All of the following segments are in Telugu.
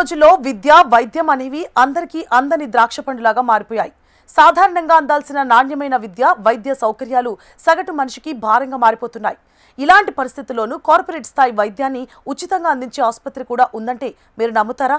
రోజుల్లో విద్య వైద్యం అనేవి అందరికీ అందని ద్రాక్ష పండులాగా మారిపోయాయి. సాధారణంగా అందాల్సిన నాణ్యమైన విద్య వైద్య సౌకర్యాలు సగటు మనిషికి భారంగా మారిపోతున్నాయి. ఇలాంటి పరిస్థితుల్లోనూ కార్పొరేట్ స్థాయి వైద్యాన్ని ఉచితంగా అందించే ఆసుపత్రి కూడా ఉందంటే మీరు నమ్ముతారా?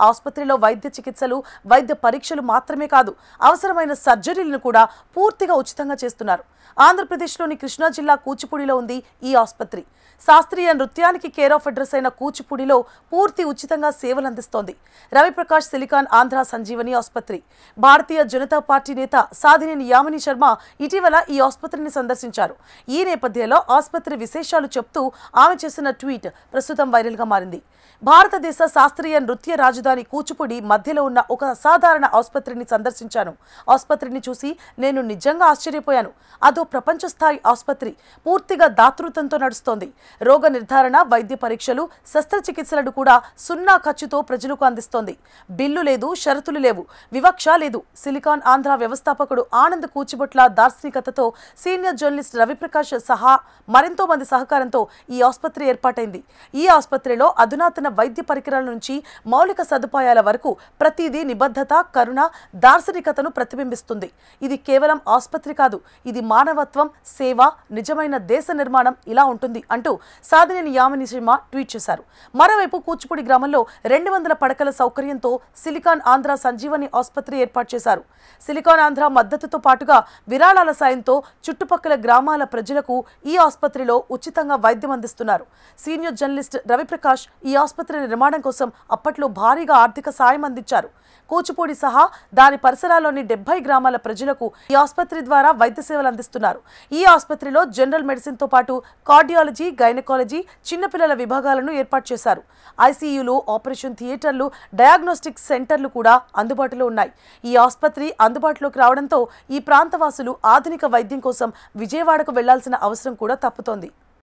ఆసుపత్రిలో వైద్య చికిత్సలు వైద్య పరీక్షలు మాత్రమే కాదు, అవసరమైన సర్జరీలను కూడా పూర్తిగా ఉచితంగా చేస్తున్నారు. ఆంధ్రప్రదేశ్లోని కృష్ణా జిల్లా కూచిపూడిలో ఉంది ఈ ఆసుపత్రి. శాస్త్రీయ నృత్యానికి కేర్ ఆఫ్ అడ్రస్ అయిన కూచిపూడిలో పూర్తి ఉచితంగా సేవలు అందిస్తోంది రవిప్రకాష్ సిలికాన్ ఆంధ్ర సంజీవని ఆసుపత్రి. భారతీయ జనతా పార్టీ నేత సాధినేని యామిని శర్మ ఇటీవల ఈ ఆసుపత్రిని సందర్శించారు. ఈ నేపథ్యంలో ఆసుపత్రి విశేషాలు చెప్తూ ఆమె చేసిన ట్వీట్ ప్రస్తుతం వైరల్గా మారింది. భారతదేశ శాస్త్రీయ నృత్య రాజధాని కూచిపూడి మధ్యలో ఉన్న ఒక అసాధారణ ఆసుపత్రిని సందర్శించాను. ఆసుపత్రిని చూసి నేను నిజంగా ఆశ్చర్యపోయాను. అదో ప్రపంచ స్థాయి ఆసుపత్రి. పూర్తిగా దాతృత్వంతో నడుస్తోంది. రోగ నిర్ధారణ, వైద్య పరీక్షలు, శస్త్రచికిత్సలను కూడా సున్నా ఖర్చుతో ప్రజలకు అందిస్తోంది. బిల్లు లేదు, షరతులు లేవు, వివక్ష లేదు. సిలికాన్ ఆంధ్ర వ్యవస్థాపకుడు ఆనంద్ కూచిబొట్ల దార్శనికతతో సీనియర్ జర్నలిస్ట్ రవిప్రకాష్ సహా మరెంతో మంది సహకారంతో ఈ ఆసుపత్రి ఏర్పాటైంది. ఈ ఆసుపత్రిలో అధునాతన వైద్య పరికరాల నుంచి మౌలిక సదుపాయాల వరకు ప్రతిదీ నిబద్ధత, కరుణ, దార్శనికతను ప్రతిబింబిస్తుంది. ఇది కేవలం ఆసుపత్రి కాదు, ఇది మానవత్వం, సేవ, నిజమైన దేశ నిర్మాణం ఇలా ఉంటుంది అంటూ సాధినేని యామిని శర్మ ట్వీట్ చేశారు. మరోవైపు కూచిపూడి గ్రామంలో 200 పడకల సౌకర్యంతో సిలికాన్ ఆంధ్ర సంజీవని ఆసుపత్రి ఏర్పాటు చేశారు. సిలికాన్ ఆంధ్ర మద్దతుతో పాటుగా విరాళాల సాయంతో చుట్టుపక్కల గ్రామాల ప్రజలకు ఈ ఆసుపత్రిలో ఉచితంగా వైద్యం అందిస్తున్నారు. సీనియర్ జర్నలిస్ట్ రవిప్రకాష్ ఈ ఆసుపత్రి నిర్మాణం కోసం అప్పట్లో భారీగా ఆర్థిక సాయం అందించారు. కూచిపూడి సహా దాని పరిసరాల్లోని 70 గ్రామాల ప్రజలకు ఈ ఆసుపత్రి ద్వారా వైద్య సేవలు అందిస్తున్నారు. ఈ ఆసుపత్రిలో జనరల్ మెడిసిన్ తో పాటు కార్డియాలజీ, గైనకాలజీ, చిన్నపిల్లల విభాగాలను ఏర్పాటు చేశారు. ఐసీయూలు, ఆపరేషన్ థియేటర్లు, డయాగ్నోస్టిక్ సెంటర్లు కూడా అందుబాటులో ఉన్నాయి. ఈ ఆసుపత్రి అందుబాటులోకి రావడంతో ఈ ప్రాంతవాసులు ఆధునిక వైద్యం కోసం విజయవాడకు వెళ్లాల్సిన అవసరం కూడా తప్పుతోంది.